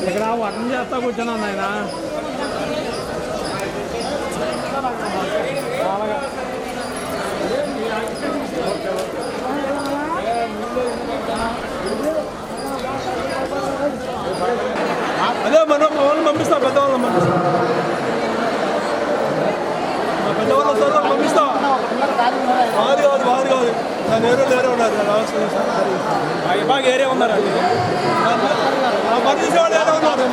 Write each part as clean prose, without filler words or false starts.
ఇక్కడ వటం చేస్తా కూర్చున్నాను ఆయన అదే మనం వాళ్ళని పంపిస్తా పెద్దవాళ్ళని పంపిస్తా పెద్దవాళ్ళ పంపిస్తా వారు కాదు దాని వేరే ఉన్నారు బాగా ఏరియా ఉన్నారు పని చేసేవాళ్ళు ఏదో ఉన్నారు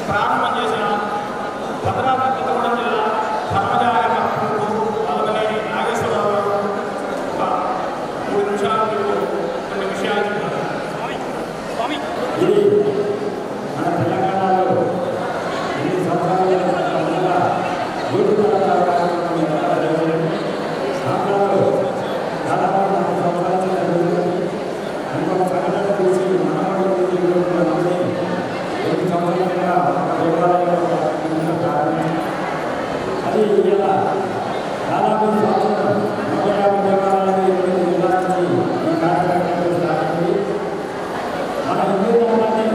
ప్రారంభ అది ఇలా దాదాపు సంవత్సరం 150 దేవాలయాలు జిల్లా నుంచి ఈ కార్యక్రమం సాగింది. మన హిందూ ధర్మాన్ని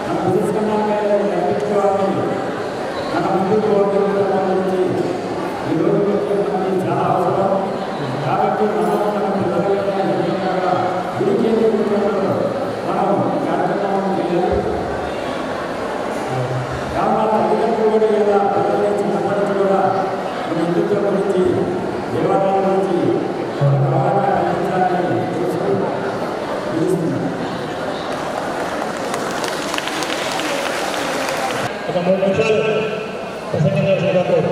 మన పురుషులంగా నడిపించుకోవాలని మన ముందు సంబంధించి ఈ రోజు చాలా అవసరం. కాబట్టి మనం పిల్లలుగా గురి కేంద్రీకరణలో మనం కార్యక్రమం చేయాలి. గ్రామ తల్లిదండ్రులు కూడా ఇలా పిల్లల చిన్నప్పటి నుంచి కూడా మన హిందుత్వం గురించి దేవాలయం గురించి అవగాహన కల్పించాలని పిలుస్తున్నాను. ఒక 3 నిమిషాలు ప్రసంగం చేసేటప్పుడు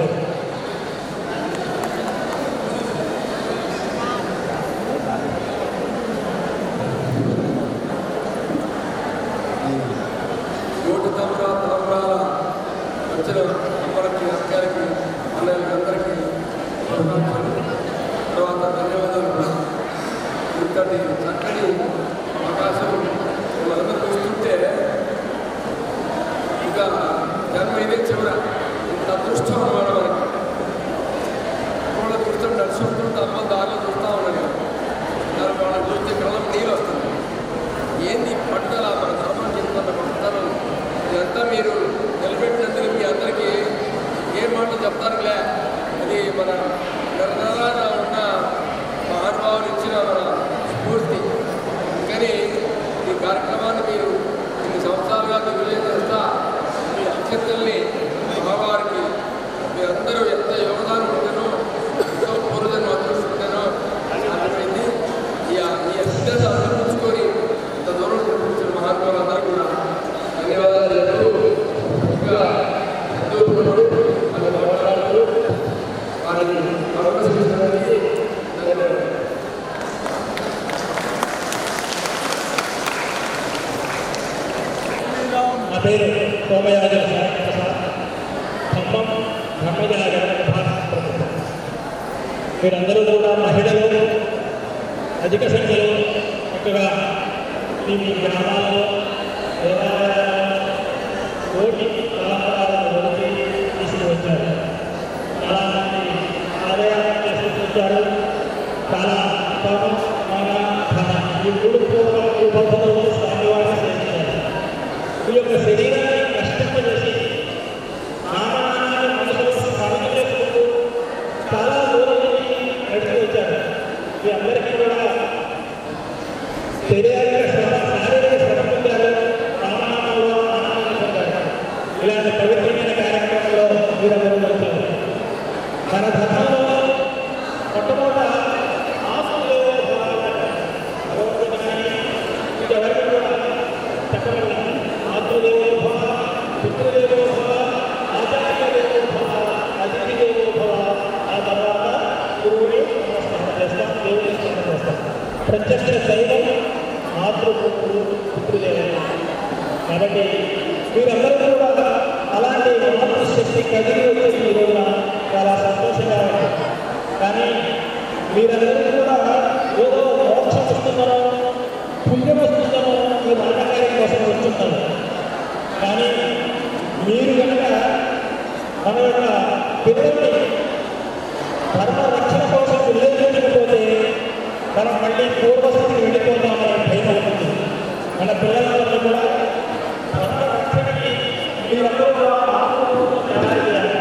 తలంబ్రాల వచ్చిన అమ్మలకి అక్కలకి అన్నయ్యలకి అందరికీ తర్వాత ధన్యవాదాలు. ఇంతటి చక్కని అవకాశం మనందరూ చూస్తుంటే ఇంకా జన్మ ఇదే చివర ఇంత అదృష్టం అన్నమాట మనకి. వాళ్ళ దృష్టం నడుచుకుంటూ అమ్మ దారిలో చూస్తూ ఉన్నాను. దాని వాళ్ళని చూస్తే కళ్ళం నీళ్ళు వస్తుంది. ఏంది పట్టుదల మన ధర్మం చెప్తున్న పట్టుదల ఇదంతా మీరు నిలబెట్టినందుకు మీ అందరికీ ఏ మాటలు చెప్తారులే. అది మన నిర్ణయాల ఉన్న మహానుభావులు ఇచ్చిన మన స్ఫూర్తి. కానీ ఈ కార్యక్రమాన్ని మీరు ఇన్ని సంవత్సరాలుగా దిగ్విజయం చేస్తా మీ అక్షతల్ని మహావారికి మీరందరూ ఎంత యోగదానం ఉంటేనో ఎంతో పూర్వజన్మ అదృష్టుంటేనో అర్థమైంది. ఈ అత్యంత అందించుకొని ఇంత దూరం చూపించిన మహాత్ములందరూ కూడా ధన్యవాదాలు చెప్తూ ఇంకా హిందూ మన మాట్లాడుతూ వారిని అవకాశించడానికి ధన్యవాదాలు. నా పేరు సోమయాజన ఖమ్మం బ్రహ్మజాగ మీరందరూ కూడా మహిళలు అధిక సంఖ్యలో చక్కగా మీ గ్రామాలలో కోటి కళాకారులను వచ్చి తీసుకువచ్చారు. చాలా మంది ఆదాయాన్ని తీసుకొచ్చారు. చాలా పాపం మన ధన ఈ 3 రూపాయలు స్వామివారిని చేయించారు. ఈ యొక్క శరీరాన్ని కష్టపడేసి నామాన్ని మనసులో స్మరణ చేసుకుంటూ చాలా దూరం నడిచి వచ్చారు. మీ అందరికీ కూడా శారీరక శ్రమ పొందారు. రామనామంలో ఆనందం పొందారు. ఇలాంటి పవిత్రమైన కార్యక్రమంలో మీరందరూ వచ్చారు. మన ధర్మంలో మొట్టమొదట ఆస్తులు భగవంతుడు కానీ ఇంకెవరికి కూడా చెప్పగలరు. మాతృదేవోభవ, పితృదేవోభవ, ఆచార్యదేవోభవ, అతిథి దేవోభవ. ఆ తర్వాత గురువుని నమస్కారం చేస్తాం, దేవుని స్మరణ చేస్తాం. ప్రత్యక్ష దైవం మాతృభూతుడు, పితృదేవుడు. కాబట్టి మీరందరూ కూడా అలాంటి మాతృశక్తి కదిలి వచ్చి ఈ రోజున చాలా సంతోషంగా ఉంది. కానీ మీరందరూ కూడా ఏదో మోక్షం వస్తున్నారో పుణ్యం వస్తుందనో ఈ నాటకార్యం కోసం వస్తున్నారు. కానీ మీరు కనుక మన యొక్క పిల్లల్ని ధర్మ రక్షణ కోసం ఉల్లేఖించకపోతే మనం మళ్ళీ పూర్వస్థితికి వెళ్ళిపోతామని భయం అవుతుంది. మన పిల్లలందరూ కూడా ధర్మ రక్షణకి మీరందరూ కూడా తయారు చేయాలి.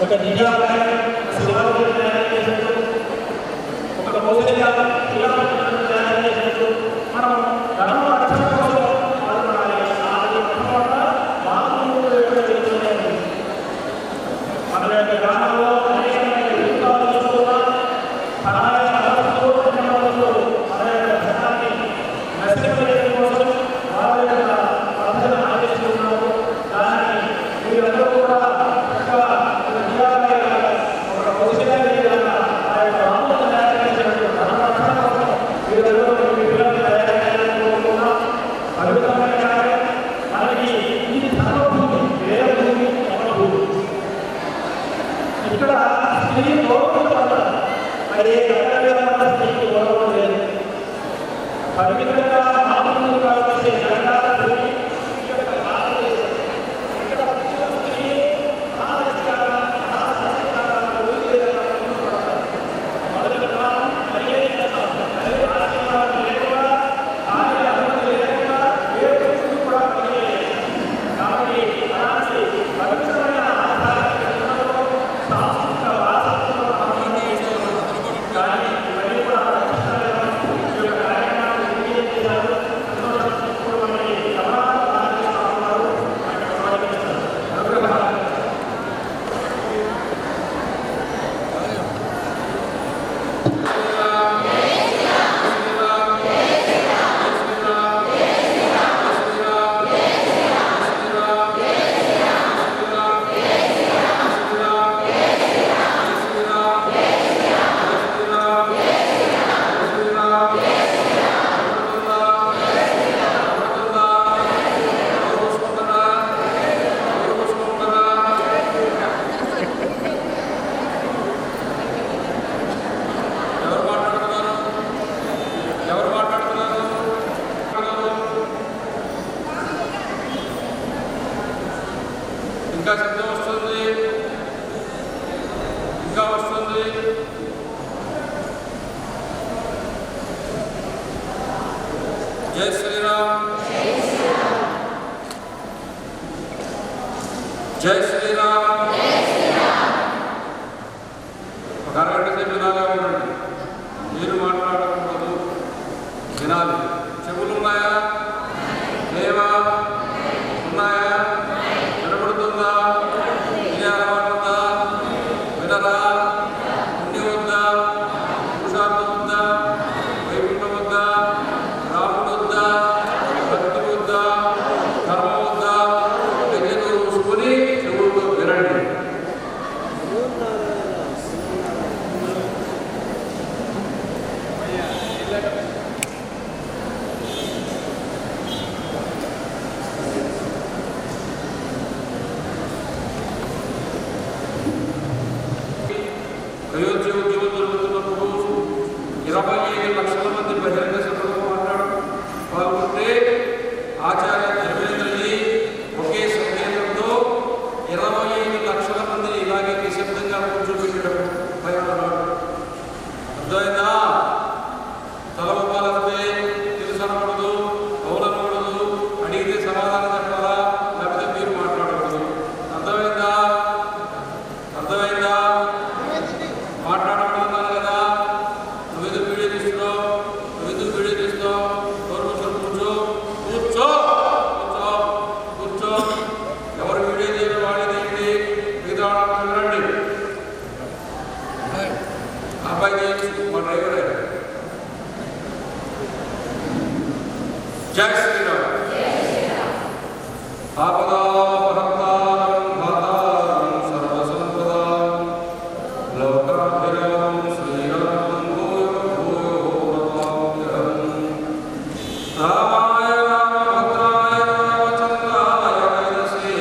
ఒక నిజాలను శివాజీ తయారు చేసినట్టు, ఒక మౌలిక శిలాలను తయారు చేసినట్టు మనం ధర్మ రక్షణ కోసం పాల్గొనాలి. అది మన యొక్క గ్రామంలో అనేకమైన యుద్ధాలు చూస్తున్నా సహాయ మన యొక్క ధర్మాన్ని నశింపజేయడం కోసం వారి యొక్క ప్రార్థన ఆదేశిస్తున్నారు. దాన్ని మీరందరూ కూడా ఒక కౌశల్యాన్ని ఆ యొక్క రాములను తయారు చేసినట్టు ధర్మ రక్షణ కోసం మీరందరూ మీ పిల్లల్ని తయారు చేయాలని కోరుకుంటున్నాం. అద్భుతమైన కార్యం. మనకి ఇది ధర్మభూమి, వేద భూమి, ధర్మభూమి. ఇక్కడ స్త్రీ గౌరవం పడతారు. మరి స్త్రీకి గౌరవం లేదు. పరిమితంగా మామూలుగా వచ్చే తెలంగాణ భూమి ఇంకా శబ్దం వస్తుంది, ఇంకా వస్తుంది. జై శ్రీరామ్, జై శ్రీరామ్. ఒక అరగంట సేపు వినాలా ఉండండి. మీరు మాట్లాడకూడదు, వినాలి. చెవులు ఉన్నాయా లేవా? ఉన్నాయా? వినపడుతుందా? వినే అలవాటు ఉందా? వినరా? పుణ్యం ఉందా? పురుషార్థం ఉందా? వైకుంఠం ఉందా? రాముడు ఉందా? భక్తి ఉందా? ధర్మం ఉందా? తెలియదు చూసుకుని చెవులతో వినండి. అయోధ్య ఉద్యమం జరుగుతున్నప్పుడు 25 లక్షల మంది బహిరంగ సభలో పాల్గొంటే ఆచార్య ధర్మేంద్రజీ ఒకే సంకేతంతో 25 లక్షల మందిని ఇలాగే నిశ్శబ్దంగా కూర్చోబెట్టడం భయపడ్డాడు. అర్థమైందా? తల ఒప్పాలంటే తెలుసనకూడదు, అవునకూడదు, అడిగితే సమాధానం చెప్పాలా, లేకపోతే మీరు మాట్లాడకూడదు. అర్థమైందా? అర్థమైందా? మాట్లాడకూడదు కదా. నువ్వెందుకు వీడియో తీస్తున్నావు? నువ్వెందుకు వీడియో తీస్తున్నావు? కూర్చో కూర్చో కూర్చో కూర్చో. ఎవరు వీడియో చేయడం వాడేదేంటి? మిగతా వాళ్ళని వినండి. అబ్బాయి చేయొచ్చు, మా డ్రైవరే. జై శ్రీరామ్. ఆపదాపహర్తారం ధాతారం సర్వసంపదాం లోకాభిరామం శ్రీరామం భూయో భూయో నమామ్యహం. రామాయ రామభద్రాయ రామచంద్రాయ వేదసే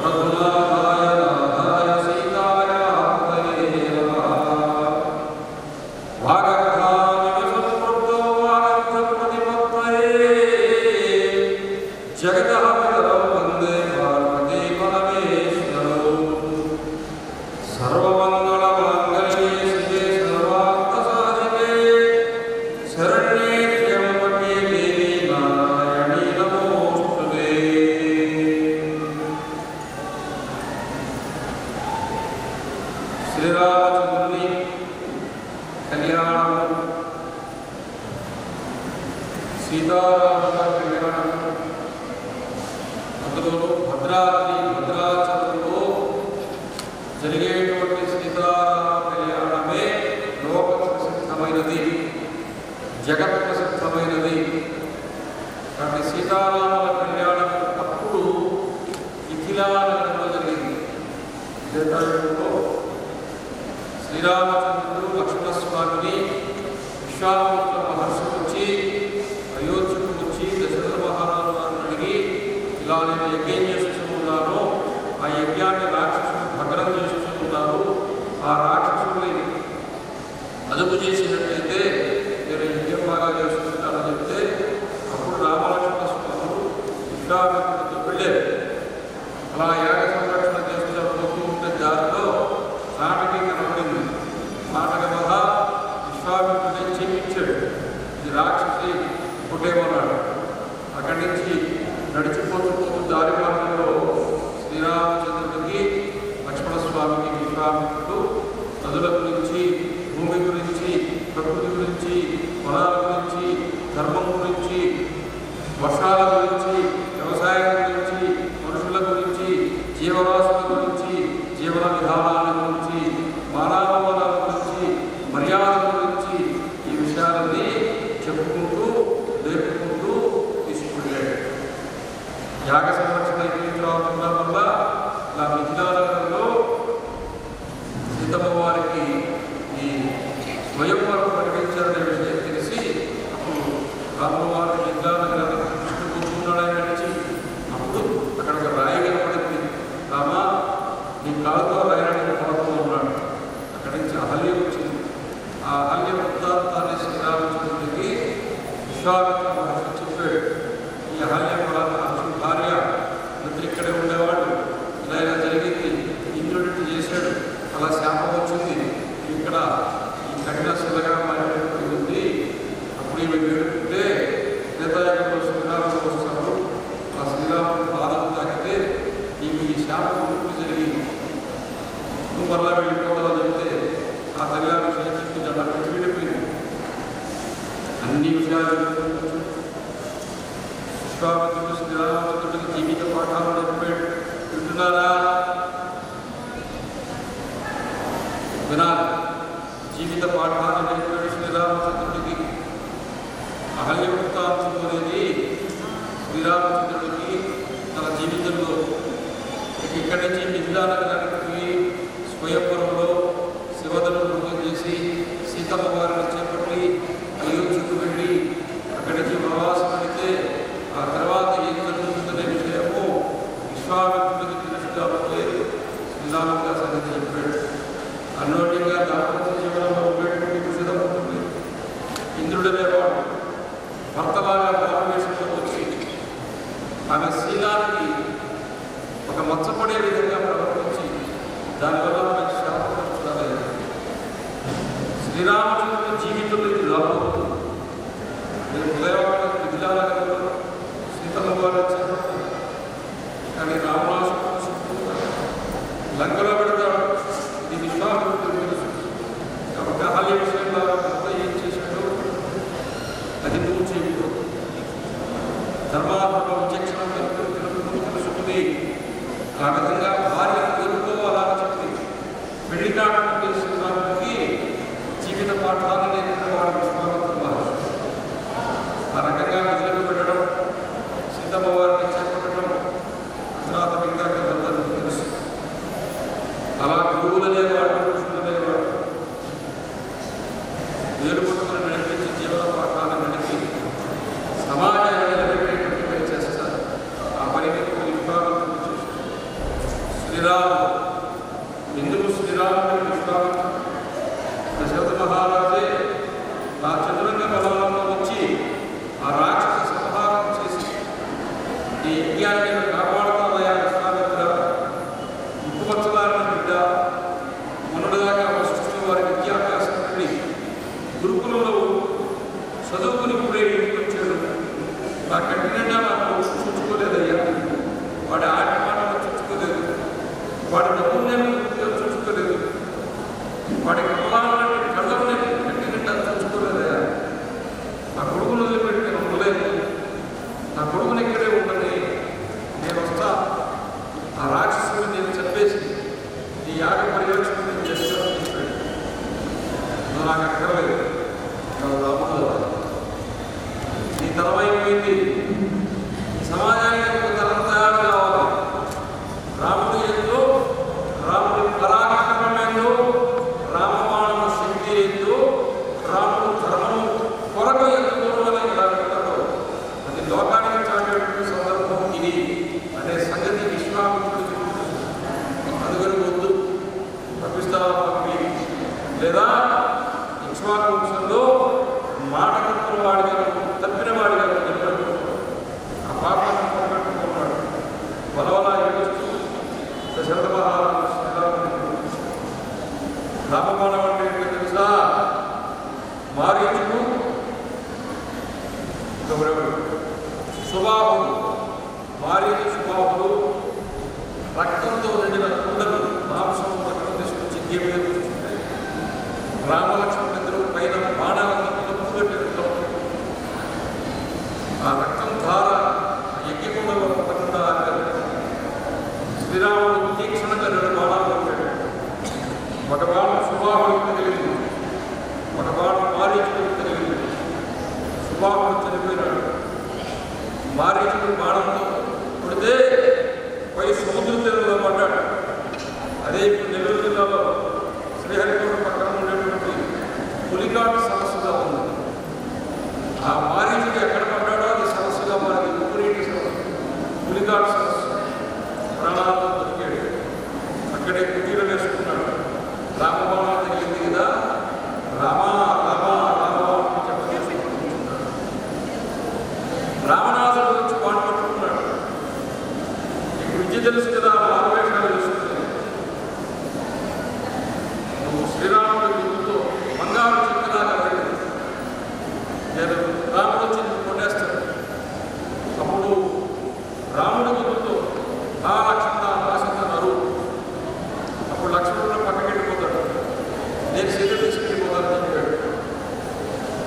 రఘునాథాయ నాథాయ సీతాయ ఆప్తయే నమః. వాగర్ధామివ సంపృక్తో వాగర్ధప్రతిపత్తయే జగతః పితరౌ వందే పార్వతీ పరమేశ్వరౌ. సర్వమంగళమాంగళ్యే శివే సర్వార్థసాధికే శరణ్యే త్ర్యంబకే దేవీ నారాయణీ నమోస్తుతే. శ్రీరామచంద్రుని కళ్యాణం, సీతారాముల కళ్యాణం, అందులోనూ భద్రాచలంలో జరిగేటువంటి సీతారామ కళ్యాణమే లోక ప్రసిద్ధమైనది, జగత్ ప్రసిద్ధమైనది. కాబట్టి సీతారాముల కళ్యాణం అప్పుడు మిథిలానగరంలో జరిగింది. ఇదేంటో శ్రీరామచంద్రుడు లక్ష్మణస్వామిని విశ్వామిత్ర మహర్షి వచ్చి అయోధ్యకు వచ్చి దశరథ మహారాజు వారిని అడిగి, ఇలా నేను యజ్ఞం చేస్తున్నాను, ఆ యజ్ఞాన్ని రాక్షసులు భగ్నం చేస్తున్నాను, ఆ రాక్షసుల్ని అదుపు చేసినట్లయితే నేను యజ్ఞం బాగా చేసుకుంటానని చెప్తే అప్పుడు రామలక్ష్మణ స్వాములు విశ్వామిత్రుడితో వెళ్ళారు. అలా యాగ సంరక్షణ చేస్తూ పోతూ ఉంటే దారిలో నాటకి కనబడింది. నాటక వల్ల విశ్వామిత్రుడిని చేయించాడు. ఇది రాక్షసి పుట్టేమన్నాడు. అక్కడి నుంచి నడిచిపోతూ దారి మార్గంలో శ్రీరామచంద్రుడికి లక్ష్మణస్వామికి విశ్వామిత్రుడు నదుల గురించి, భూమి గురించి, ప్రకృతి గురించి, వనాల గురించి, ధర్మం గురించి, వర్షాల గురించి, వ్యవసాయం గురించి, మనుషుల గురించి, జీవరాశుల గురించి, జీవన విధానాల గురించి, మానవమానాల గురించి, మర్యాద గురించి, ఈ విషయాలన్నీ చెప్పుకుంటూ లేపుకుంటూ తీసుకువెళ్ళాడు. యాగ సంరక్షణ ఇప్పించడం వల్ల నా మిథిలానగరంలో సీతమ్మ వారికి ఈ స్వయంవరం ప్రకటించారనే విషయం తెలిసి అప్పుడు రామవారి మిథిలానగరాన్ని కృష్ణుడుతున్నాడని నడిచి అప్పుడు అక్కడ ఒక రాయి కనపడింది. రామ నీ కాలుతో రాయడానికి కొడుతూ ఉన్నాడు. అక్కడి నుంచి అహల్య వచ్చింది. ఆ అహల్య వృత్తాంతాన్ని శ్రీరామచంద్రుడికి విశ్వామిత్ర మహర్షి చెప్పాడు. ఈ అహల్య భార్య ఇద్దరు ఇక్కడే ఉండేవాడు. జీవితంలో ఇక్కడి నుంచి మిథిలానగరానికి స్వయంవరంలో శివధను భృతం చేసి సీతమ్మ వారిని చేపట్టి అయోధ్యకు వెళ్ళి అక్కడి నుంచి ప్రవాసం పెడితే ఆ తర్వాత ఏం జరుగుతుందనే విషయము విశ్వామిత్రుడికి తెలుసు కాబట్టి శ్రీరాముడిగా సంగతి చెప్పాడు. అన్యోన్యంగా దాంపత్య జీవనంలో ఉండేటువంటి సిద్ధమవుతుంది. ఇంద్రుడనేవాడు భర్తలాగా భారతదేశంలో వచ్చి ఆమె శీలానికి ఒక మచ్చపడే విధంగా ప్రవర్తించి దానివల్ల మనకి శాపం. శ్రీరామచంద్రుడి జీవితంలో ఇది రాబోతుంది. నేను ఉదయవాడ మిథిలానగరంలో సీతమ్మ వారు వచ్చారు, కానీ రావణాసురుడు లంకలో పెడతాడు. ఇది విశ్వామిత్రుడు తెలుసు కాబట్టి అహల్య విషయంలో భర్త ఏం చేశాడు అది నువ్వు చేయకూడదు. ధర్మాధర్మ విచక్షణ తెలుసుకుని ఆ విధంగా భార్య తెలుగుతో అలా చెప్పి పెళ్లి కాకుండా శ్రీరాముడికి జీవిత పాఠాలు నేర్పినవాడు విశ్వామిత్రుడు మహర్షి. ఆ రకంగా నిధులు పెట్టడం, సీతమ్మ వారిని చేపట్టడం, తర్వాత మిగతా కథలందరూ తెలుసు. అలా గురువులు అనేవాడు, పురుషులు అనేవాడు వేరు పట్టుకుని నడిపించి జీవన పాఠాలను నడిపి సమాజాన్ని నిలబెట్టేటువంటి పని చేస్తారు. ఆ పనిని విశ్వామిత్రుడు చేశాడు. శ్రీరాముడు ఎందుకు శ్రీరాముడు విశ్వామిత్రుడు? దశరథ మహారాజే ఆ చతురంగ బలంలో వచ్చి ఆ రాక్షస సంహారం చేసి ఈ యజ్ఞాన్ని కాపాడుతామయ్యా విశ్వామిత్ర, ముక్కుపచ్చలారిన బిడ్డ, మొన్నటిదాకా వశిష్ఠుల వారి విద్యాభ్యాసం నుండి గురుకులంలో చదువుకుని ఇప్పుడే ఇంటికి వచ్చాడు. నా కంటినైనా నాకు చూసుకోలేదయ్యా, వాడి ఆట మాటలు చూసుకోలేదు, వాడి నమూన్యాన్ని చూసుకోలేదు, వాడి కమలాలని కళ్ళని కంటినట్టు చూసుకోలేదయ్యా. నా కొడుకును వదిలిపెట్టి నేను ఉండలేదు, నా కొడుకుని ఇక్కడే ఉండని, నేను వస్తా, ఆ రాక్షసుని నేను చంపేసి ఈ యాగ పరిరక్షణ నేను చేస్తానని చెప్పాడు. నువ్వు నాకు అక్కర్లేదు, రాముడు నీ తరం అయిపోయింది, సమాజానికి ఒక తరం తయారు కావాలి. రాముడు ఏందో, రాముడి పరాక్రమం ఏందో, రామబాణ శక్తి ఏందో, రాముడు ధర్మం కొరకు ఎందుకు అని ఇలా అంటారు. అది లోకానికి చాటేటువంటి సందర్భం ఇది అనే సంగతి విశ్వామిత్రుడు చెబుతుంది. అందుకని వద్దు తప్పిస్తావా పంపి, లేదా ఇక్ష్వాకు వంశంలో మాట తప్పిన వాడిగా చెప్పాడు. ఆ పాపాన్ని పోగొట్టుకున్నాడు. వలవలా ఏడుస్తూ దశరథ మహారాజు రామబాణం అంటే ఏంటో తెలుసా? మారీచుడు సుబాహుడు, మారీచు సుబాహుడు రక్తంతో నిండిన కుండలు మాంసం రక్తం తీసుకొచ్చి గీయ మీద చూస్తుంటాయి. రామలక్ష్మణుడు ఇద్దరు పైన బాణాలను తప్పుగట్టడంలో ఆ రక్తం ధార యజ్ఞకుండలో పట్టకుండా శ్రీరాముడు తీక్షణంగా 2 బాణాలు పెట్టాడు. ఒక బాణం సుబాహుడికి తగిలింది, ఒక బాణం మారీచుడికి తగిలింది. సుబాహుడు చనిపోయినాడు. మారీచుడు బాణంతో కొడితే పోయి సముద్ర తీరంలో పడ్డాడు. అదే ఇప్పుడు నెల్లూరు జిల్లాలో శ్రీహరికోట పక్కన ఉండేటువంటి పులిఘాట్ సరస్సుగా ఉంది. ఆ మారీచుడు ఎక్కడ పడ్డాడో అది సరస్సుగా మారింది. ఉప్పునీటి సరస్సు, పులిఘాట్ సరస్సు. ప్రాణాలతో దొరికాడు. అక్కడే కుటీరం వేసుకున్నాడు. రామబాణం తగిలింది కదా, రామా రామా రామా అని చెప్పేసి కూర్చున్నాడు. రావణాసుడు వచ్చి బాణం పట్టుకున్నాడు. నీకు విద్య తెలుసు కదా, మారువేషాలు తెలుస్తుంది. నువ్వు శ్రీరాముడి గుర్తుతో బంగారు చిక్కలాగా వెళ్ళి నేను రాముడు వచ్చి కొట్టేస్తాడు. అప్పుడు రాముడి గుర్తుతో ఆ లక్ష్మణ రాసింది నరు. అప్పుడు లక్ష్మణుడు పక్కకి వెళ్ళిపోతాడు. నేను సీత తీసుకెళ్ళిపోతానని చెప్పాడు.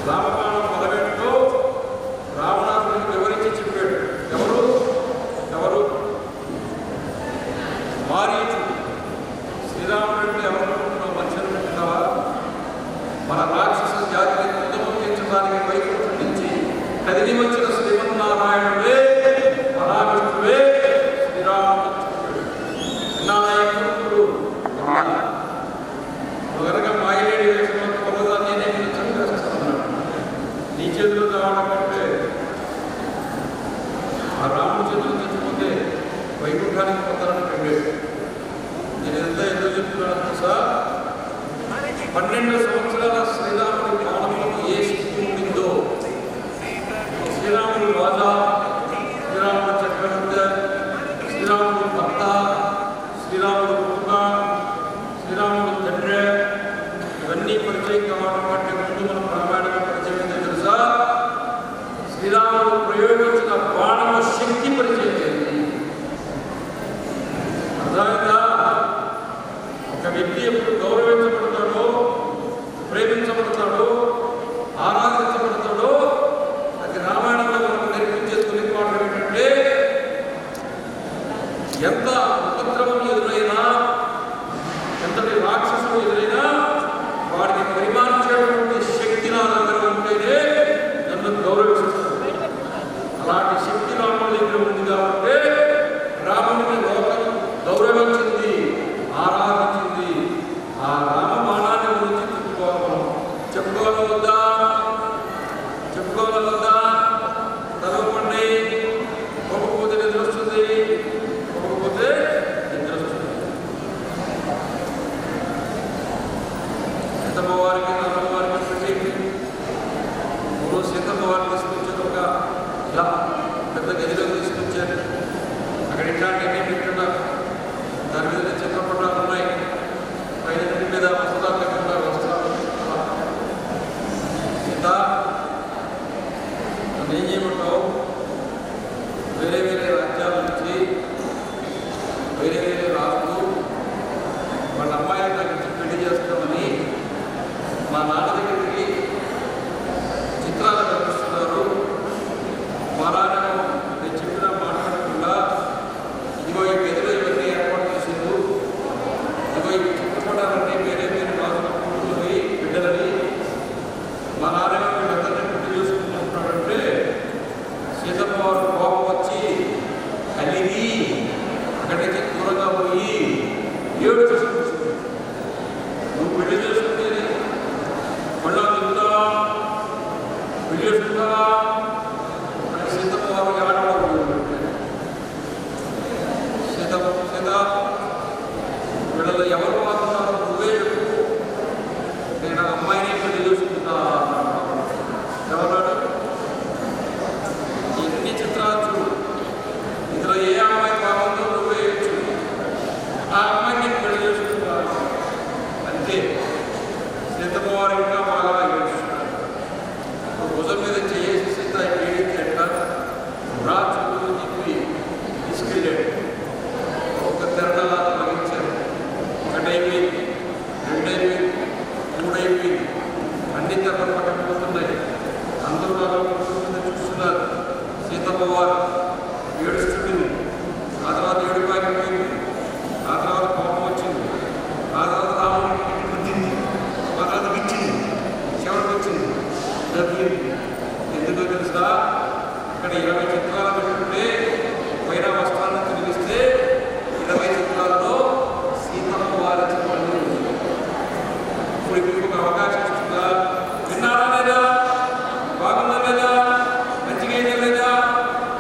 రామబాణం మొదలెట్టుతో రావణాసుడికి వివరించి చెప్పాడు. ఎవరు వైకుంఠానికి పొందాలని వెళ్ళాడు. నేను ఎంత ఎందుకు చెప్తున్నాను తెలుసా? 12 సంవత్సరాల శ్రీరాముడి పాలనలో ఏ స్థితి ఉండిందో, శ్రీరాముడు రాజా, శ్రీరాముడు చక్రవర్తి, శ్రీరాముడు భర్త, శ్రీరాముడు కుటుంబ, శ్రీరాముడు తండ్రి, ఇవన్నీ పరిచయం కావడం కంటే ముందు మనం రామాయణం పరిచయం ఏంటో తెలుసా? శ్రీరాముడు ప్రయోగించిన బాణమ శక్తి పరిచయం చేయండి. అర్థమైందా? ఒక వ్యక్తి ఎప్పుడు గౌరవించబడతాడో, ప్రేమించబడతాడో, ఆరాధించబడతాడో, అది రామాయణంలో మనకు నేర్పించే తొలి పాఠం ఏంటంటే, ఎంత ఉపద్రవం ఎదురైనా, ఎంతటి రాక్షసులు ఎదురైనా వాడిని పరిమార్చేటువంటి శక్తి నా దగ్గర ఉంటేనే నన్ను గౌరవిస్తాను. అలాంటి శక్తి రాముడి దగ్గర ఉంది కాబట్టి రాముడిని లోకం గౌరవించింది, ఆరాధించింది. ఆ రామ బాణాన్ని గురించి చెప్పుకోగలవద్దా? చదవకండి. ఒక్కపోతే నిద్ర వస్తుంది, ఒక్కపోతే నిద్ర వస్తుంది. సీతమ్మవారికి రామవారికి పెట్టేది. మూడు సీతమ్మవారిని తీసుకొచ్చారు, ఒక ఇలా పెద్ద గదిలో తీసుకొచ్చారు. అక్కడ ఇట్లాంటివన్నీ పెట్టున్నారు. దాని మీద చిత్రపటాలు ఉన్నాయి. పైన మీద వస్త్రాలు లేకుండా వస్త్రాలు. సీత, నన్ను ఏం చేయమంటావు? వేరే వేరే రాజ్యాల నుంచి వేరే వేరే రాజులు వాళ్ళ అమ్మాయిని నాకు ఇచ్చి పెళ్లి చేస్తామని మా నాన్న దగ్గరికి చిత్రాలు కనిపిస్తున్నారు. మా నాన్న నేను చెప్పినా మాట్లాడకుండా ఇదిగో ఈ గదిలో ఇవన్నీ ఏర్పాటు చేసిండు, ఇదిగో ఈ చిత్రపటాలన్నీ వేరే వేరే రాజుల కూతుర్లని, బిడ్డలని మా నాన్న వీళ్ళందరినీ పెళ్లి చేసుకుంటున్నాడంటే సీతమ్మ వారు కోపం వచ్చి కలిగి అక్కడి నుంచి దూరంగా పోయి ఏడు చేసుకుంటుంది. నువ్వు పెళ్లి చేసుకుంటేనే మళ్ళా తింటావా, పెళ్లి చేసుకుంటావా అని సీతమ్మ వారికి ఆడవాళ్ళు. సీత వీళ్ళలో ఎవరు వాడుతున్నారో నువ్వే చెప్పు, నేను ఆ అమ్మాయిని పెళ్లి చేసుకుంటా ఎవరు? ఎన్ని చిత్రాలు చూడు, ఇందులో ఏ అమ్మాయి బాగుందో నువ్వే చూడు, ఆ అమ్మాయిని నేను పెళ్లి చేసుకుంటా అంతే. సీతమ్మ వారు ఇంకా బాగా ఏడుస్తున్నారు. భుజం మీద చేసి సీత ఏడితే రాజులు తిప్పి తీసుకెళ్ళాడు. ఒక తెరలా తొలగించారు. ఒకటైపోయింది, రెండైపోయింది, మూడైపోయింది. అన్ని తెరలు పట్టకపోతున్నాయి. అందరూ చూస్తున్నారు. సీతమ్మ వారు ఏడుస్తుంది. ఆ తర్వాత ఏడుపు ఆగిపోయింది. ఆ తర్వాత కోపం వచ్చింది. ఆ తర్వాత రాముడికి గుద్దింది. ఆ తర్వాత విచ్చింది, శివుడికి వచ్చింది, దొరికింది. ఎందుకో తెలుసా? ఇక్కడ 20 చిత్రాలు పెట్టుకుంటే పైన వస్త్రాన్ని తొలగిస్తే 20 చిత్రాల్లో సీతమ్మ వారి చిత్రాలు ఉంది. ఇప్పుడు మీకు ఒక అవకాశం ఇస్తుందా? విన్నారా లేదా? బాగుందా లేదా? మంచిగా అయితే లేదా?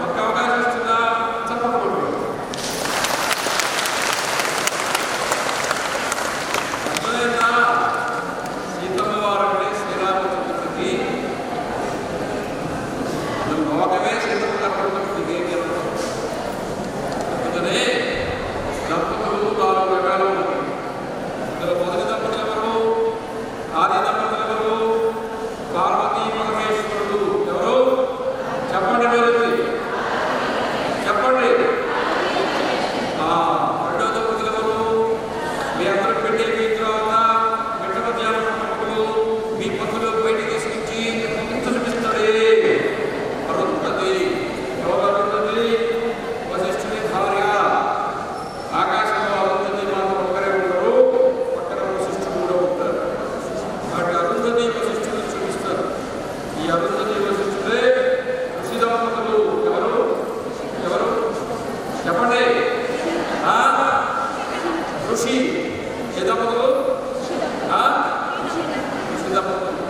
ఒక్క అవకాశం ఇస్తుందా? చెప్పకూడదు. అర్థమైందా? సీతమ్మ వారు శ్రీరామచంద్రుడికి లోకమే సీతమ్మ కనపడుతుంది. ఏం చెప్పడం? అందుకనే దంపతులు 4 రకాలు ఉన్నాయి. ఇందులో మొదటి దంపతులు ఎవరు? ఆది దంపతులు ఎవరు? పార్వతీ పరమేశ్వరుడు. ఎవరు? చెప్పండి మీరు, చెప్పండి. రెండో దంపతులు ఎవరు? మీ అందరూ పెళ్లి అయిపోయిన తర్వాత మిట్ట మధ్యాహ్నం పట్టుకులు మీ పక్కలో బయటికి తీసుకొచ్చి చూపిస్తాడే అరుంధతి. ఎవరు అరుంధతి? వశిష్ఠుని భార్య. ఆకాశంలో అరుంధతి మాత్రం ఒకరే ఉంటారు, పక్కన వశిష్ఠుడు కూడా ఉంటారు. వాటి అరుంధతి వశిష్ఠుడు చూపిస్తారు. ఈ అరుంధతి వశిష్ఠుడే ఋషి దంపతులు. ఎవరు? ఎవరు చెప్పండి? ఋషి ఏ దంపతులు? ఋషి దంపతులు.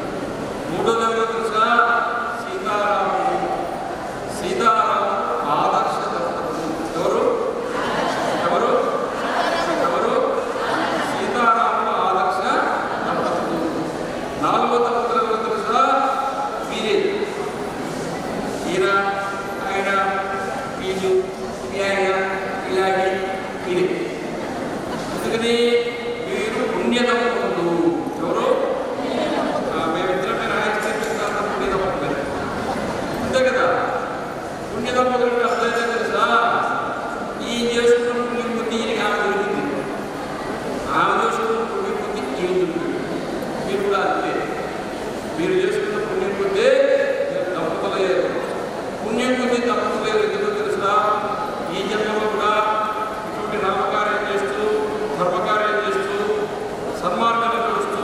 మూడోది ఎవరో తెలుసా? సీతారాముడు. సీతారాముడు ఆదర్శ దంపతులు. ఎవరు? ఎందుకని మీరు పుణ్యదంపతులు. ఎవరు? మేమిద్దరమే రాయించుకుంటారు పుణ్యదంపతులు. అంతే కదా. పుణ్యదంపతులు అర్థం తెలుసా? ఈ చేసుకున్న పుణ్యం కొద్ది ఈయనకి ఆమె దొరికింది, ఆమె చేసుకున్న పుణ్యం కొద్ది ఈయన దొరికింది. మీరు కూడా అంతే. మీరు చేసుకున్న పుణ్యం కొద్దే దంపతులయ్యారు. పుణ్యం కొద్ది దంపతులయ్యారు. ఎందుకో తెలుసా? ఈ జన్మలో కూడా ఇటువంటి నామకార్యం చేస్తూ, ధర్మకార్యం చేస్తూ, సన్మార్గాలు నడుస్తూ,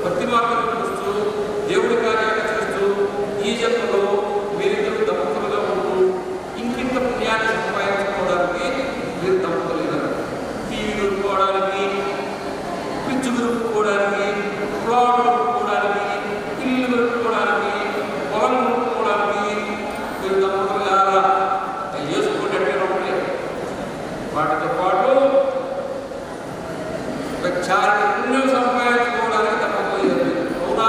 భక్తి మార్గాలు నడుస్తూ, దేవుడి కార్యాలు చేస్తూ, ఈ జన్మలో మీరిద్దరు దంపతులుగా ఉంటూ ఇంకింత పుణ్యాన్ని సంపాదించుకోవడానికి మీరు దంపతులైనారు. టీవీ కొనుక్కోవడానికి, ఫ్రిడ్జ్ కొనుక్కోవడానికి, ప్లాట్ కొనుక్కోవడానికి, ఇల్లు కొనుక్కోవడానికి, పొలం కొనుక్కోవడానికి మీరు దంపతులుగా చేసుకోండి. వాటితో పాటు చారి పుణ్యం సంపాదించుకోవడానికి దంపతులయ్యారు. అవునా?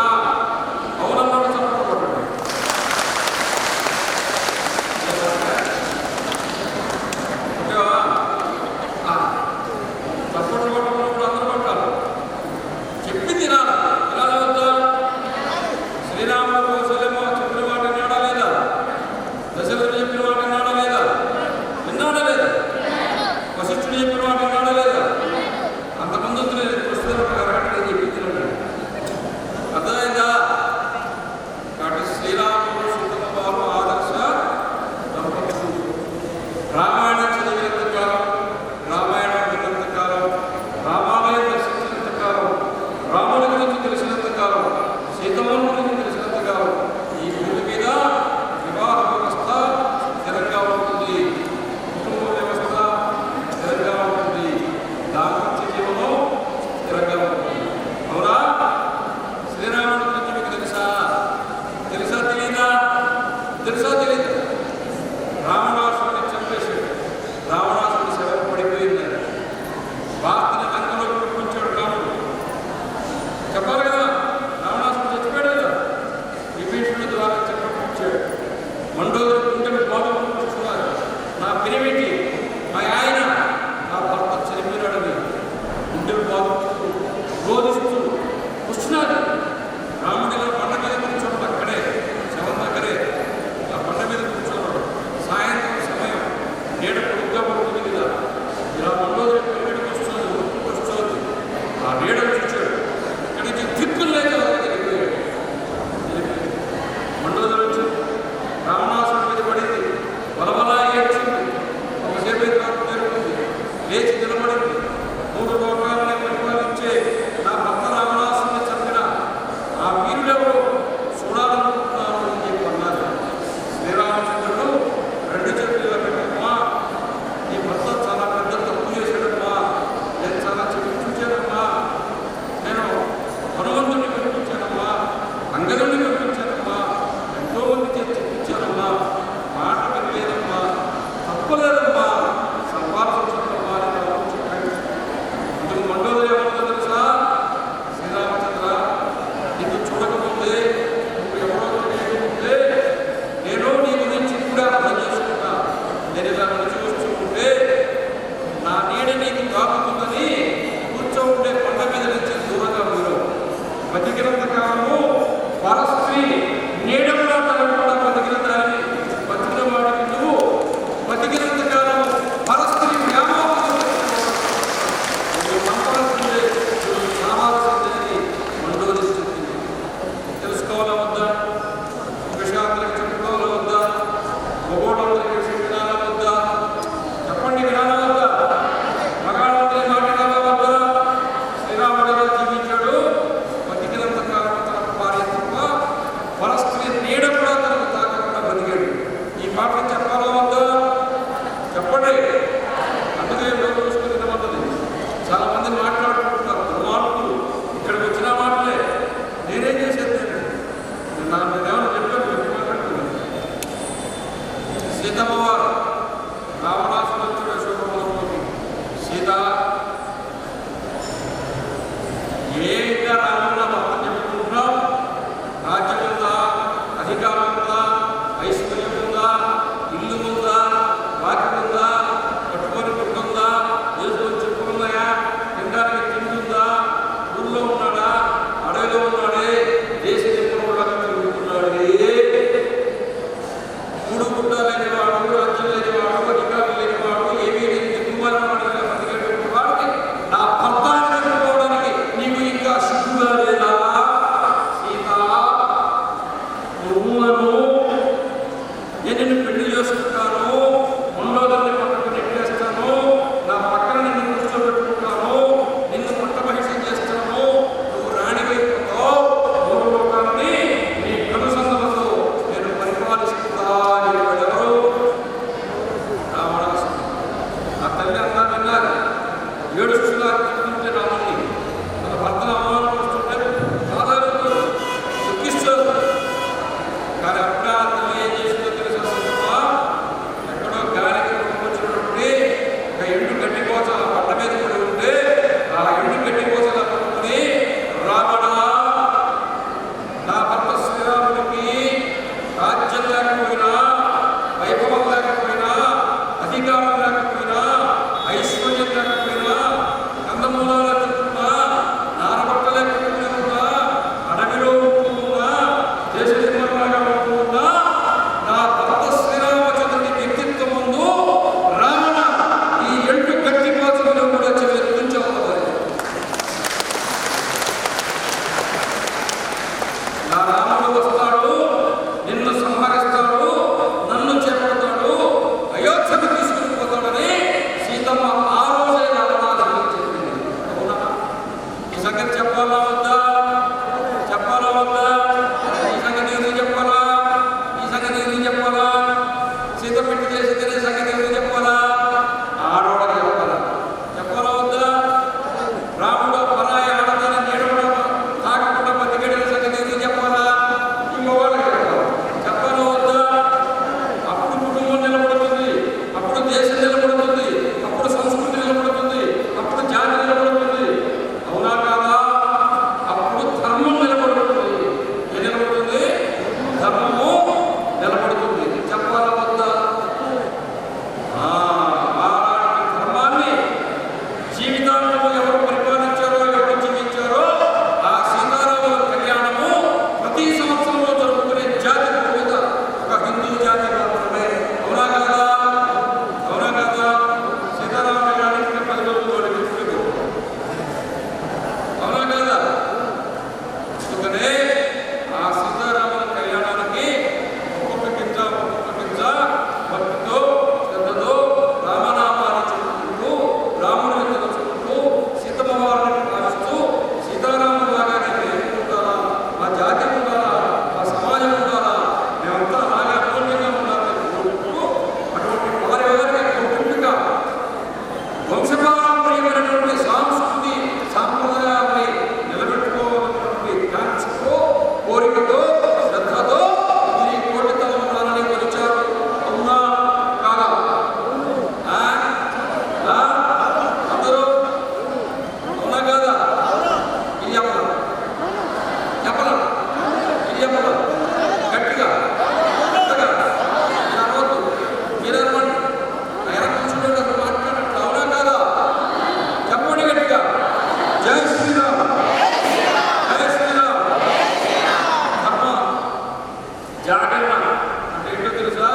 అవునన్నాడు. సంపడండి. తప్పడం పట్టుకున్నప్పుడు అందరూ పట్టాలి. చెప్పి తినాలి. ఎలా చదువుతా? శ్రీరాముడు కౌశల్యమో చెప్పిన మాట విన్నాడా లేదా? దశరథుడు చెప్పిన మాట విన్నాడా లేదా? విన్నాడా లేదా? వశిష్ఠుడు చెప్పిన మాట విన్నాడా లేదా? అంతమంది ప్రస్తుతం కరెక్ట్గా చెప్పి తినడు. అర్థమైందా? కాబట్టి శ్రీరాముడు సీతమ్మ బాబు ఆదర్శ దంపతులు. రామాయణం చదివినంత కాలం, రామాయణం విన్నంత కాలం, రామాలయం దర్శించినంత కాలం, రాముడి గురించి తెలిసినంత కాలం, సీతమ్మ గురించి తెలిసినంత కాలం ఈ భూమి మీద వివాహ వ్యవస్థ స్థిరంగా ఉంటుంది, కుటుంబ వ్యవస్థ స్థిరంగా ఉంటుంది, దాంపత్య జీవనం స్థిరంగా ఉంటుంది. అవునా? శ్రీరాముడి గురించి మీకు తెలుసా? తెలుసా తెలీదా? తెలుసా తెలీదా? రావణాసురుని చంపేశాడు. రావణాసురుని శవం పడిపోయింది. వార్తని లంకలో పంపించాడు రాముడు. చెప్పాలి కదా. రావణాసురుడు చచ్చిపోయాడు కదా. విభీషణుడి ద్వారా చెప్పిచ్చాడు. మండోదరి గుండెలు బాధలు కూర్చున్నారు. నా పిరిమిటి మా ఆయన నా భర్త చనిపోయినాడని గుండెలు బాధలు రోధిస్తూ కూర్చున్నారు. రాముడిగా బండ మీద కూర్చోవడం అక్కడే, శవం దగ్గరే. ఆ బండ మీద కూర్చోవడం సాయంత్రం సమయం నీడ పొడుగ్గా పడుతుంది కదా. ఇలా మండోదరి పిల్లడికి వస్తుంది. ఆ నీడ చూచాడు. ఇక్కడి నుంచి దిక్కులు లేక వెళ్ళిపోయాడు. మండోదరి వచ్చి రావణాసురుడి మీద పడింది. బలబలా ఏడ్చింది. ఒకసేపు పేరుకుంది. లేచి నిలబడింది. 3 లోకాలని పరిపాలించే నా భర్త రావణాసురుని చంపిన ఆ వీరుడెవరు చూడాలనుకుంటున్నాను అని చెప్పి అన్నారు. శ్రీరామచంద్రుడు 2 చేతులు ఇలా పెట్టమ్మా, నీ భర్త చాలా పెద్ద తప్పు చేశాడమ్మా, నేను చాలా చూచానమ్మా, నేను హనుమంతుడిని కనిపించానమ్మా, అంగదుడిని కనిపించానమ్మా, ఎంతో మంది చేసి చెప్పించానమ్మా, మాట వినలేదమ్మా, తప్పలేదమ్మా, సంపాదించమ్మా అని చెప్పాడు. ఉండాలి. ఏడుస్తున్నా తిరుగుతుంటే రాముని తన భర్తను అవమానపరుస్తుంటే బాధలు దుఃఖిస్తారు. కానీ అప్పుడు అతను ఏం చేసిందో తెలుసా? ఎక్కడో గాలికి వచ్చినటువంటి ఒక ఎండు గడ్డి కోసల పట్ట మీద పడి ఉంటే ఆ ఎండు గడ్డి కోసల పట్టుకుని రావణ నా భర్త శ్రీరాముడికి రాజ్యం లేకపోయినా, వైభవం లేకపోయినా, అధికారం లేకపోయినా, ఐశ్వర్యం లేకపోయినా, కందమూలాలు లేకపోయినా, నారబట్ట లేకపోయినా, అడవిలో ఉంటున్నా, దేశ నిర్మాణంగా ఉంటున్నా, నా భర్త శ్రీరామచంద్రుని వ్యక్తిత్వం ముందు రావణ ఈ ఎండు గట్టి పాత్రలో కూడా చెల్లించవుతుంది. నా రాముడు వస్తాడు, నిన్ను సంహరిస్తాడు, నన్ను చేపడతాడు, అయోధ్యకు తీసుకుని పోతాడని సీతమ్మ ఆ రోజే రావణాసురుడికి చెప్పింది. అవునా? ఈ సంగతి చెప్పాలా వద్దా? చెప్పాలా వద్దా? ఈ సంగతి ఎందుకు చెప్పాలా? ఈ సంగతి ఎందుకు చెప్పాలా? సీత పెట్టి చేసిందనే సంగతి ఎందుకు చెప్పాలా? ఆడవాళ్ళకి చెప్పాలా? చెప్పాలా వద్దా? రాముడు పరాయి ఆడదాన్ని నీడవడం తాకకుండా బతికేసిన సంగతి ఎందుకు చెప్పాలా? ఈ మగవాళ్ళకి చెప్పాలా? చెప్పాలా వద్దా? అప్పుడు కుటుంబం నిలబడుతుంది, అప్పుడు దేశం నిలబడుతుంది, అప్పుడు సంస్కృతి నిలబడుతుంది, అప్పుడు జాతి నిలబడుతుంది. అవునా కాదా? అప్పుడు ధర్మం నిలబడుతుంది. ఏం నిలబడుతుంది? ధర్మము నిలబడుతుంది. చెప్పాలా వద్దా? అలాంటి ధర్మాన్ని జీవితాంతం ఎవరు పరిపాలించారో, ఎవరు జీవించారో ఆ సీతారాముల కళ్యాణము ప్రతి సంవత్సరంలో జరుపుకునే జాతి మీద ఒక హిందూ జాతి మాత్రమే. అవునా కాదా? అవునా కాదా? సీతారామ కళ్యాణానికి 10 రోజులు జరుగుతుంది. అవునా కాదా? అందుకనే ఆ సీతారాముల కళ్యాణానికి ఒక్కొక్క గింజ భక్తితో శ్రద్ధతో రామనామాన్ని చెప్పుకుంటూ, రాముడిని తలుచుకుంటూ, సీతమ్మ వారిని భావిస్తూ, సీతారాముల లాగానే మేము ఉండాలా, మా జాతి ఉండాలా, మా సమాజం ఉండాలా, మేమంతా అలాగే అన్యోన్యంగా ఉండాలని కోరుకుంటూ అటువంటి వారి కౌటుంబిక వంశపారంపర్యమైనటువంటి సంస్కృతి సాంప్రదాయాన్ని నిలబెట్టుకోవాలన్నటువంటి కాంక్షతో, కోరికతో, శ్రద్ధతో మీరు ఈ కోటితలం ఉండాలని కొలిచారు. అవునా కాదా? అందరూ అవునా కాదా? ఇది చెప్పలా? చెప్పలా? ఇది చెప్పలా? గట్టిగా పెద్దగా మీరు అనవద్దు. మీరు అనమండి. ఆయన కూర్చుంటే అసలు మాట్లాడండి. అవునా కాదా? చెప్పండి గట్టిగా. జై శ్రీరామ్, జై శ్రీరామ్. ధర్మ జాగరణ అంటే ఏంటో తెలుసా?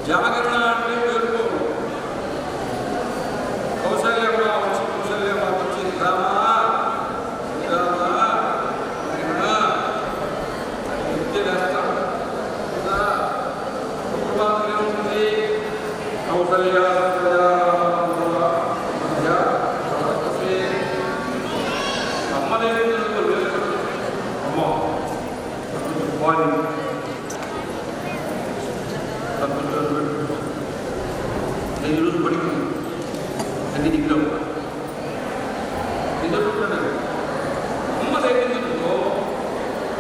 జాగరణ అంటే పేరుకో. కౌశల్యమ్మ వచ్చి కౌశల్యమ్మ వచ్చి రామా రామా విద్య వేస్తాం కదా. కుటుంబాలు ఏముంది? కౌశల్య అమ్మలేదు అమ్మ వారి నేను ఈరోజు పడికి అన్ని దిగులో నిజంగా అమ్మ లేకపోతే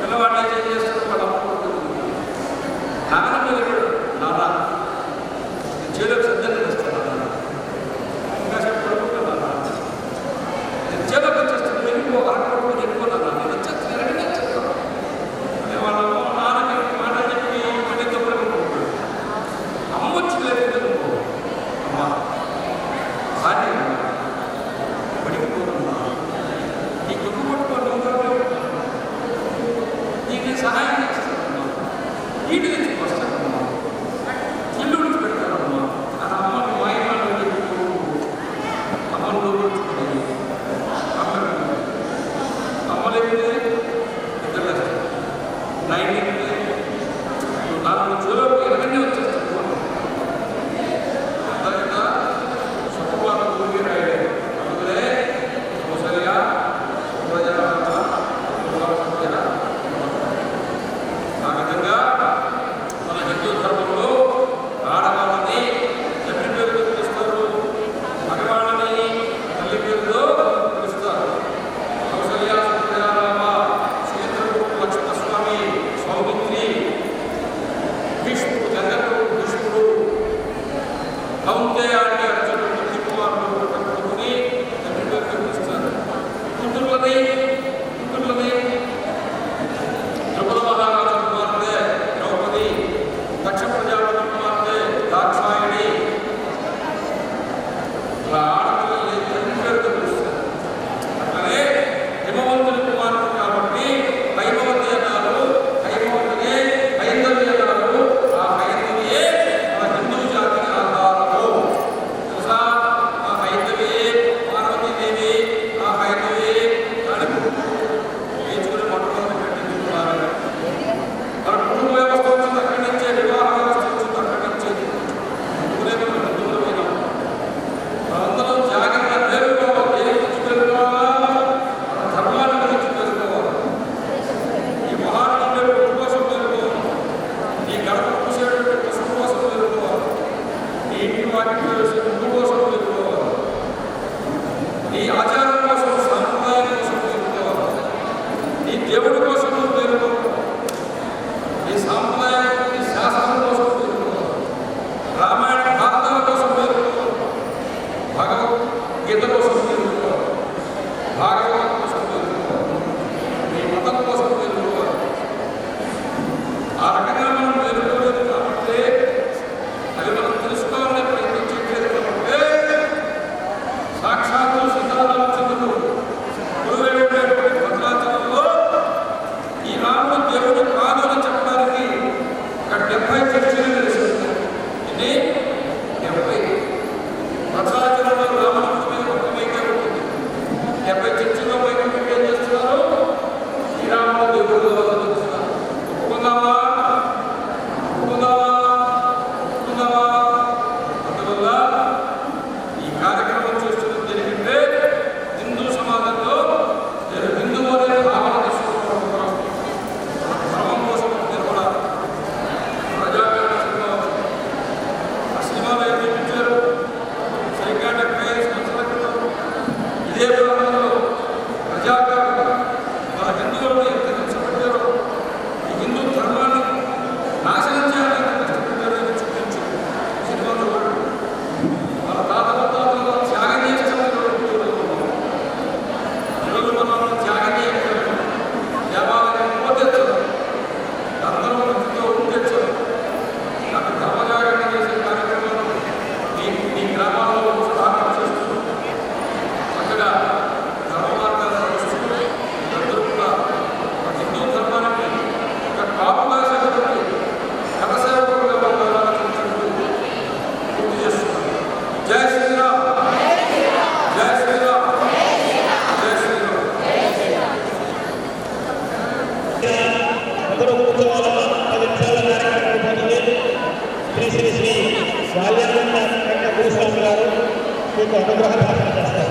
పిల్లవాడు ఏం చేస్తాడు? వాడు అమ్మ కొడుతుంది. నాన్న మీద నాన్న చేలోకి సజ్జలు చేస్తాను, ఇంకా సేపు పడుకుంటాను, నేను చేలోకి వచ్చేస్తాను, వెళ్ళిపో అరకొడుకు వెళ్ళిపోతాను, నేను వచ్చేస్తాను, నేను వచ్చేస్తాను. వాళ్ళ నాన్నకి మాట చెప్పి మళ్ళీ తప్పుడుకుంటున్నాడు. అమ్మ వచ్చి లేదు అమ్మ భార్య పడిపోతున్నా, నీ గుడ్డు పట్టుకోండి, నీకు సహాయం చేస్తానమ్మా, నీటి నుంచి వస్తానమ్మా, ఇల్లు నుంచి పెడతానమ్మా. అది అమ్మని మాయమాటలు చెప్పుకో, అమ్మను లోపడుచుకోండి. అమ్మలేదు ఇద్దరు వేస్తాను, నైన్ నాలుగు రోజులు ఇవన్నీ వచ్చేస్తాను. శుక్రవారం చర్చిలో వైకుంఠం ఏం చేస్తున్నారు? శ్రీరాముడు దేవుడు చూస్తున్నారు. ఒప్పుకుందామా? అందువల్ల ఈ కార్యక్రమం చేస్తున్నది జరిగిందే హిందూ సమాజంలో నేను హిందువు అనే భావన తీసుకుంటున్నాను. ధర్మం కోసం నిలబడాలి. ప్రజాకరణ సినిమా ఆ సినిమాలో ఏం చూపించారు? సైకాట్రిక్ కేసు సంవత్సరాల ఇదే ప్రాంతంలో ప్రజాకరణ మన హిందువులను ఎంత కష్టపడ్డారో, ఈ హిందూ ధర్మాన్ని నాశనం చేయాలని ఎంత కష్టపడ్డారో చూపించు సినిమా చూడండి. మన తాత ముత్తాతలు త్యాగం చేసేటువంటి ఈరోజు మనం త్యాగం చేయగలం. దేవాలయం పోతెచ్చడం, అందరూ వృత్తితో ఉంచడం, నాకు ధర్మజాగరణ చేసే కార్యక్రమాలు మీ గ్రామాల్లో స్థాపన చేస్తూ చక్కగా ధర్మ మార్గాలను నడుస్తూ అందరూ కూడా హిందూ ధర్మానికి ఒక కాపుగా సేవకుడి కరసేవకుడుగా ఉండాలని పూర్తి చేస్తున్నారు. జై శ్రీరామ్, జై శ్రీరామ్, జై శ్రీరామ్. అందరూ కూర్చోవాలి. 10 నిమిషాల కార్యక్రమం అయిపోతుంది. శ్రీ శ్రీ బాల్యానంద గురుస్వామి గారు మీకు అనుగ్రహ భాషణ చేస్తారు.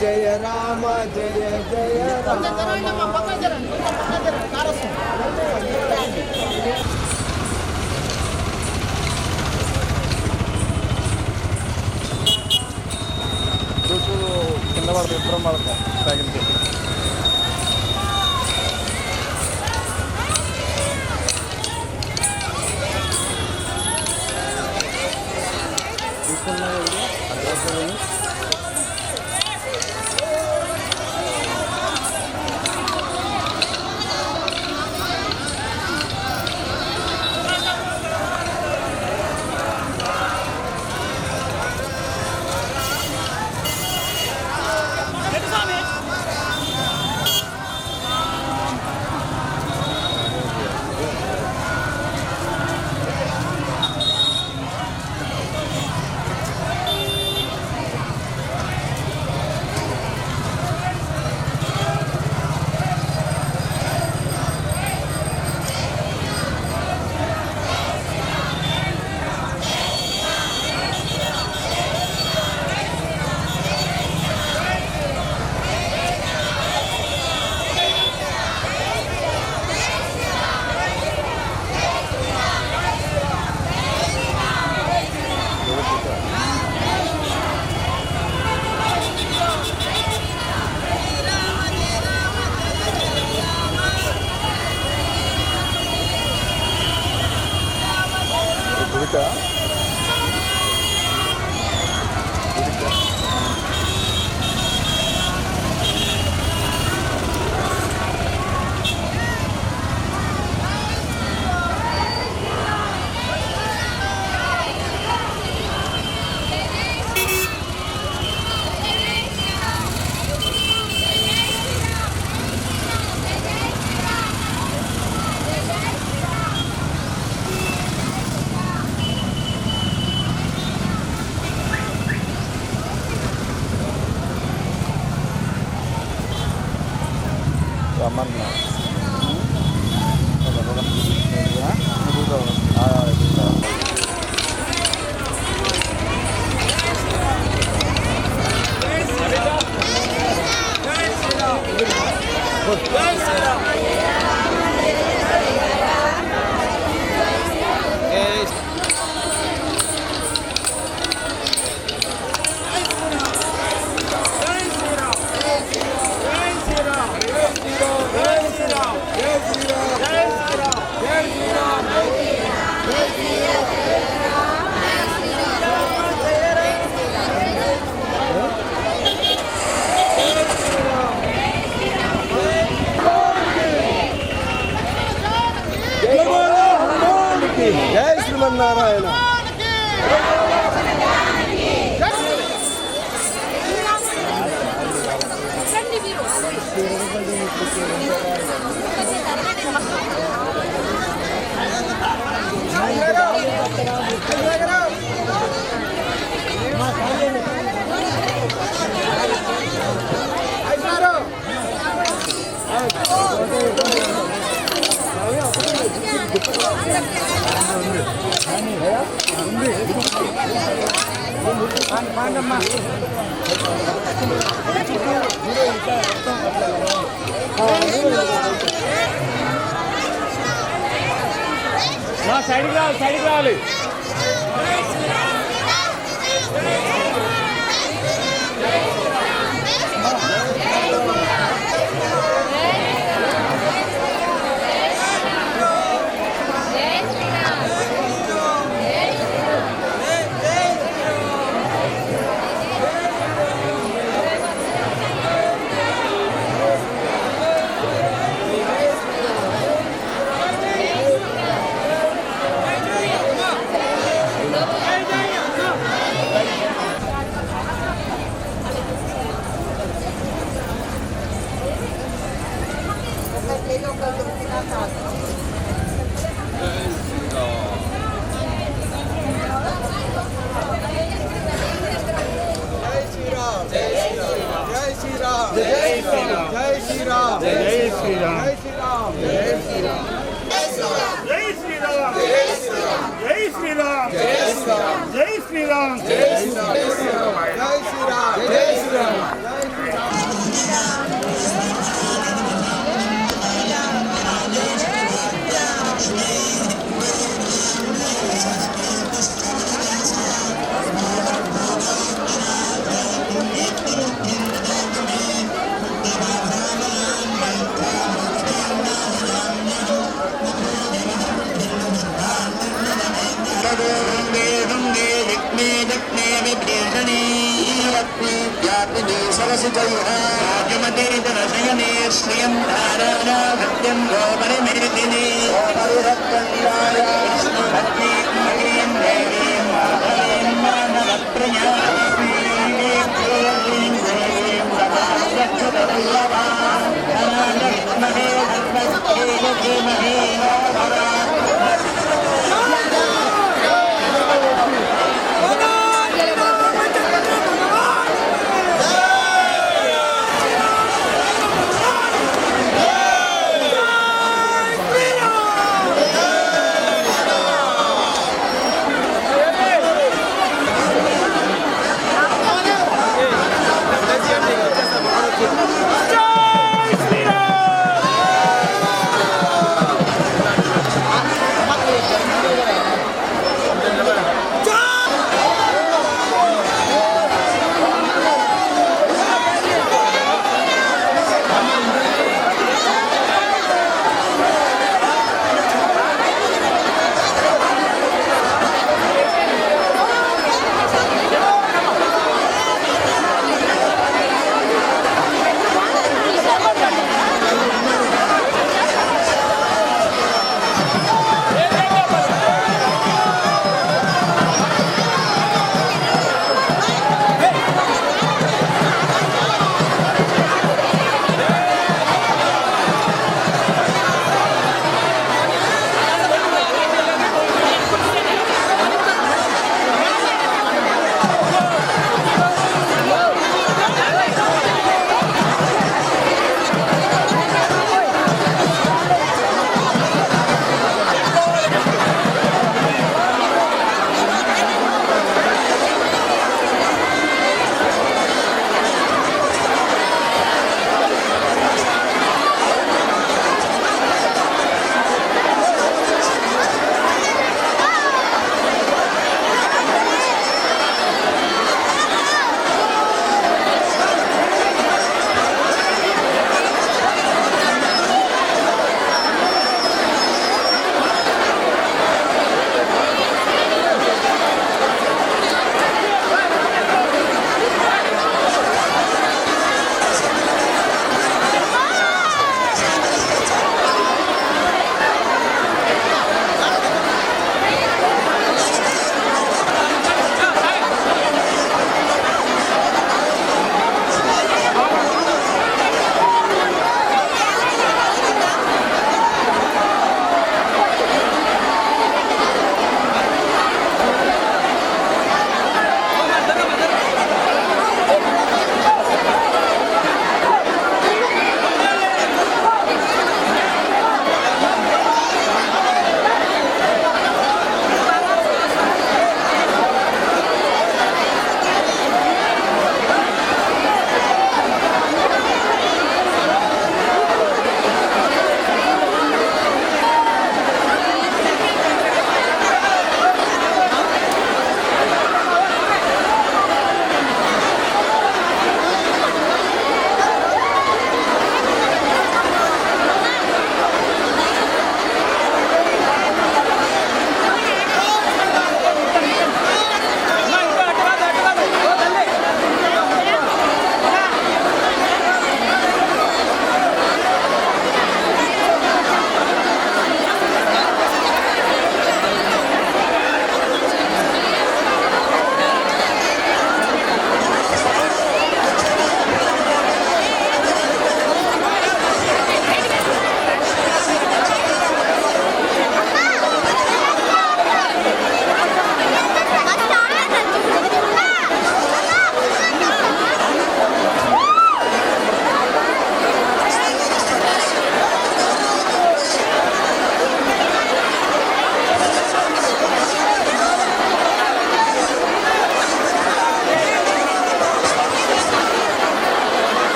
జయ రామ జయ జయ రామ కింద పడతాయి ఇద్దరం పడతాం సైకిల్కి రమ్మన్నా జై శ్రీమన్నారాయణ. సైడ్కి రావాలి, సైడ్కి రావాలి. Mare